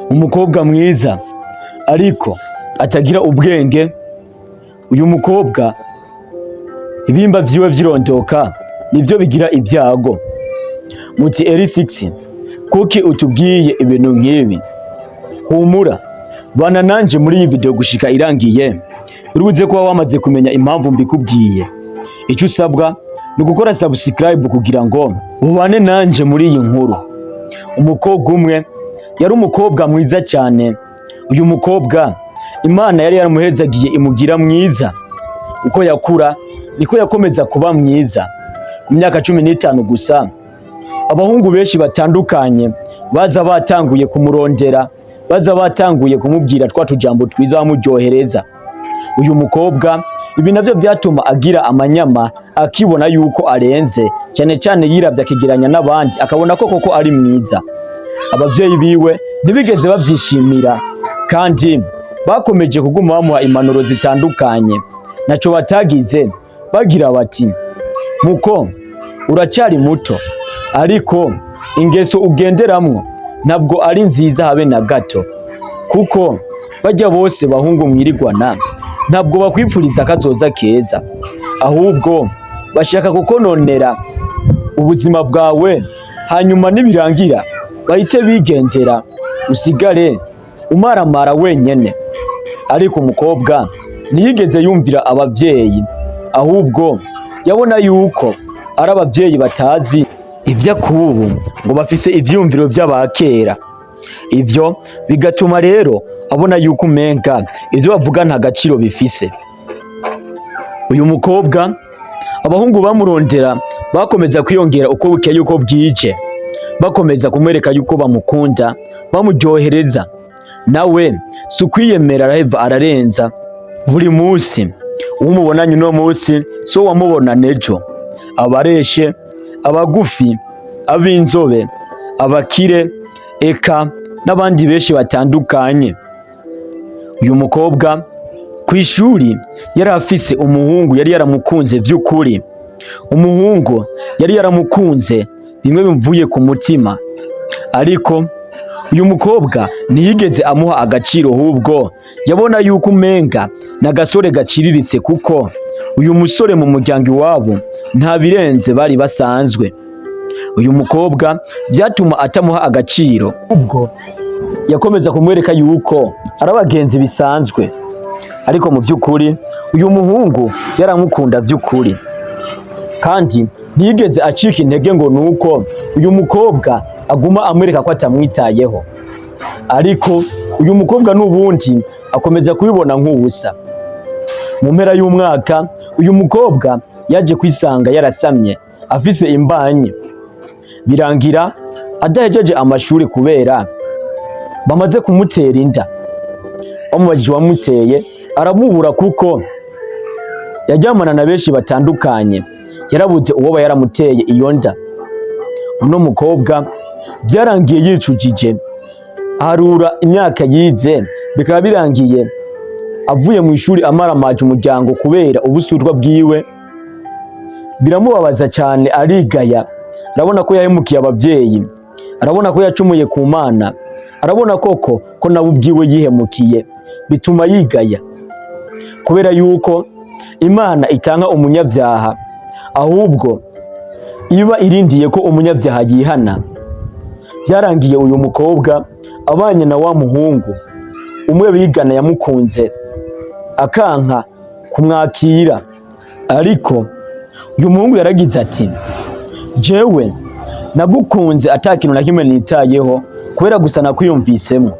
Umukobwa mwiza ariko atagira ubwenge. Uyu mukobwa ibimba vyiwe vyirondoka nivyo bigira ibyago. Muti L6 kuki utubwiye ibintu nk'ibi? Humura bana nanje muri iyi video gushika irangiye urubuze kuba wamaze kumenya impamvu mbikubwiye. Icyo usabwa ni gukora subscribe kugira ngo ubane nanje muri iyi nkuru. Umukobwa umwe yari umukobwa mwiza cyane. Uyu mukobwa Imana yari yaramuhezagiye imugira mwiza. Uko yakura niko yakomeza kuba mwiza. Ku myaka 15 gusa abahungu benshi batandukanye baza batanguye kumurondera, baza batanguye kumubwira twa tujambo twiza bamuryohereza. Uyu mukobwa ibi navyo byatuma agira amanyama, akibona yuko arenze cyane cyane yiravye akigeranya n'abandi akabona ko koko ari mwiza. Abavyeyi biwe ntibigeze bavyishimira kandi bakomeje kuguma bamuha impanuro zitandukanye. Naco batagize bagira bati muko uracyari muto ariko ingeso ugenderamwo ntabwo ari nziza habe na gato, kuko bajya bose bahungu mwirigwana ntabwo bakwipfuriza akazoza keza, ahubwo bashaka kukononera ubuzima bwawe, hanyuma nibirangira bahite bigendera usigare umaramara wenyene. Ariko umukobwa ntiyigeze yumvira abavyeyi, ahubwo yabona yuko ari abavyeyi batazi ivya kubu ngo bafise ivyumviro vy'abakera. Ivyo bigatuma rero abona yuko umenga ivyo bavuga nta gaciro bifise. Uyu mukobwa abahungu bamurondera bakomeza kwiyongera uko bukeye uko bwije, bakomeza kumwereka yuko bamukunda, bamuryohereza. Nawe sukwiyemera araheva ararenza. Buri munsi umubonanye no munsi so wamubona nejo. Abareshe, abagufi, abinzobe, abakire, eka n'abandi benshi batandukanye. Uyu mukobwa kwishuri yari afise umuhungu yari yaramukunze vy'ukuri. Umuhungu yari yaramukunze bimwe bimvuye ku mutima, ariko uyu mukobwa ntiyigeze amuha agaciro, ahubwo yabona yuko umenga n'agasore gaciriritse, kuko uyu musore mu muryango iwabo nta birenze bari basanzwe. Uyu mukobwa byatuma atamuha agaciro, ubwo yakomeza kumwereka yuko ari abagenzi bisanzwe, ariko mu by'ukuri uyu muhungu yaramukunda by'ukuri kandi ntiyigeze acika intege ngo nuko uyu mukobwa aguma amwereka ko atamwitayeho. Ariko uyu mukobwa n'ubundi akomeza kubibona nk'ubusa. Mu mpera y'umwaka uyu mukobwa yaje kwisanga yarasamye afise imbanyi, birangira adahejeje amashuri kubera bamaze kumutera inda. Bamubajije wamuteye aramubura, kuko yajyamana na benshi batandukanye, yarabuze uwo yaramuteye iyo nda. Uno mukobwa byarangiye yicujije, harura imyaka yize, bikaba birangiye avuye mu ishuri amaramaje umuryango kubera ubusurwa bwiwe. Biramubabaza cyane, arigaya, arabona ko yahemukiye abavyeyi, arabona ko yacumuye ku Mana, arabona koko ko nawe ubwiwe yihemukiye. Bituma yigaya kubera yuko Imana itanga umunyabyaha, ahubwo iba irindiye ko umunyabyaha yihana. Byarangiye uyu mukobwa abanye na wa muhungu umwe bigana yamukunze, akanka kumwakira. Ariko uyu muhungu yaragize ati jewe nagukunze atakintu na kimwe nitayeho, kubera gusa nakwiyumvisemo.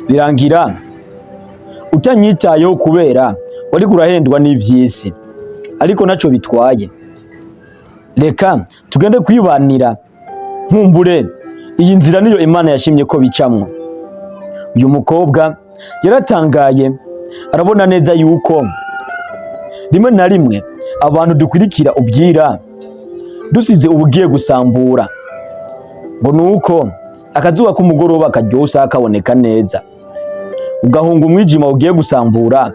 Birangira utanyitayeho kubera wari kurahendwa n'ivyisi, ariko naco bitwaye. Reka tugende kwibanira, nkumbure iyi nzira niyo Imana yashimye ko bicamwo. Uyu mukobwa yaratangaye, arabona neza yuko rimwe na rimwe abantu dukurikira ubwira dusize ubugiye gusambura, ngo nuko akazuba k'umugoroba karyosa kaboneka neza, ugahunga umwijima ugiye gusambura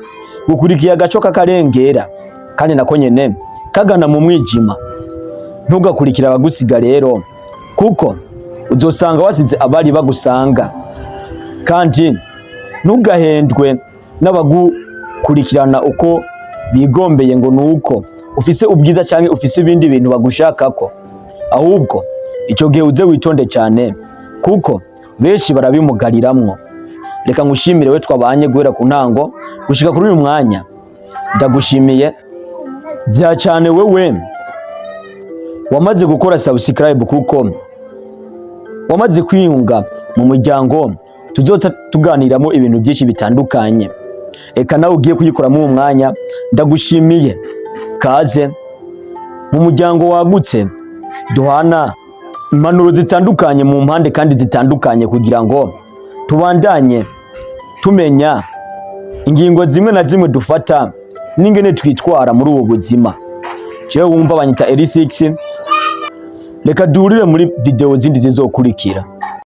gukurikiye agaco kakarengera, kandi nako nyene kagana mu mwijima. Ntugakurikira abagusiga rero, kuko uzosanga wasize abari bagusanga, kandi ntugahendwe n'abagukurikirana uko bigombeye ngo nuko ufise ubwiza cyangwa ufise ibindi bintu bagushakako, ahubwo icyo gihe uze witonde cyane kuko benshi barabimugariramwo. Reka ngushimire we twabanye guhera ku ntango gushika kuri uyu mwanya. Ndagushimiye bya cyane wewe wamaze gukora subscribe kuko wamaze kwiyunga mu muryango tuzoza tuganiramo ibintu byinshi bitandukanye. Eka nawe ugiye kuyikoramo uwo mwanya, ndagushimiye. Kaze mu muryango wagutse duhana impanuro zitandukanye mu mpande kandi zitandukanye kugira ngo tubandanye tumenya ingingo zimwe na zimwe dufata n'ingene twitwara muri ubu buzima. Jewe wumva banyita L6, reka duhurire muri video zindi zizokurikira.